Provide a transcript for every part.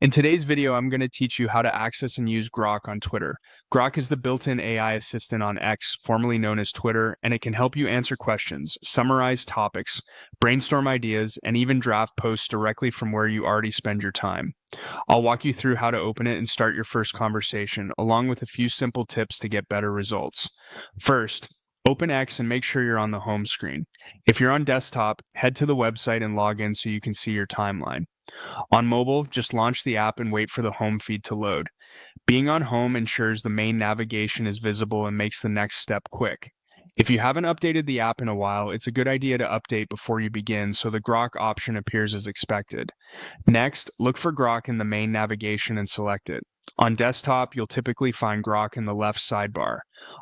In today's video, I'm going to teach you how to access and use Grok on Twitter. Grok is the built-in AI assistant on X, formerly known as Twitter, and it can help you answer questions, summarize topics, brainstorm ideas, and even draft posts directly from where you already spend your time. I'll walk you through how to open it and start your first conversation, along with a few simple tips to get better results. First, open X and make sure you're on the home screen. If you're on desktop, head to the website and log in so you can see your timeline. On mobile, just launch the app and wait for the home feed to load. Being on home ensures the main navigation is visible and makes the next step quick. If you haven't updated the app in a while, it's a good idea to update before you begin so the Grok option appears as expected. Next, look for Grok in the main navigation and select it. On desktop, you'll typically find Grok in the left sidebar.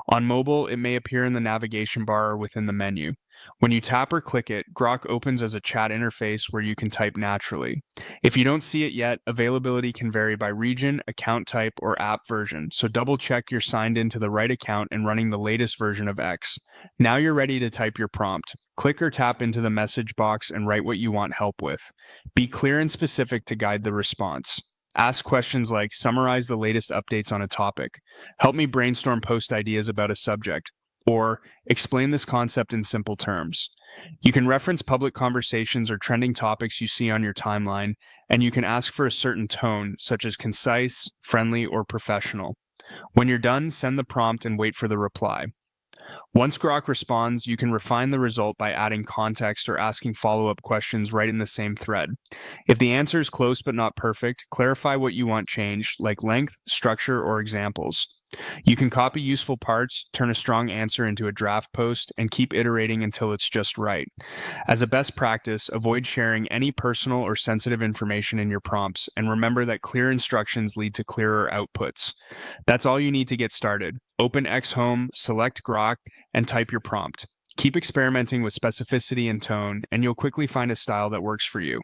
On mobile, it may appear in the navigation bar or within the menu. When you tap or click it, Grok opens as a chat interface where you can type naturally. If you don't see it yet, availability can vary by region, account type, or app version, so double check you're signed into the right account and running the latest version of X. Now you're ready to type your prompt. Click or tap into the message box and write what you want help with. Be clear and specific to guide the response. Ask questions like, summarize the latest updates on a topic, help me brainstorm post ideas about a subject, or explain this concept in simple terms. You can reference public conversations or trending topics you see on your timeline, and you can ask for a certain tone, such as concise, friendly, or professional. When you're done, send the prompt and wait for the reply. Once Grok responds, you can refine the result by adding context or asking follow-up questions right in the same thread. If the answer is close but not perfect, clarify what you want changed, like length, structure, or examples. You can copy useful parts, turn a strong answer into a draft post, and keep iterating until it's just right. As a best practice, avoid sharing any personal or sensitive information in your prompts, and remember that clear instructions lead to clearer outputs. That's all you need to get started. Open X Home, select Grok, and type your prompt. Keep experimenting with specificity and tone, and you'll quickly find a style that works for you.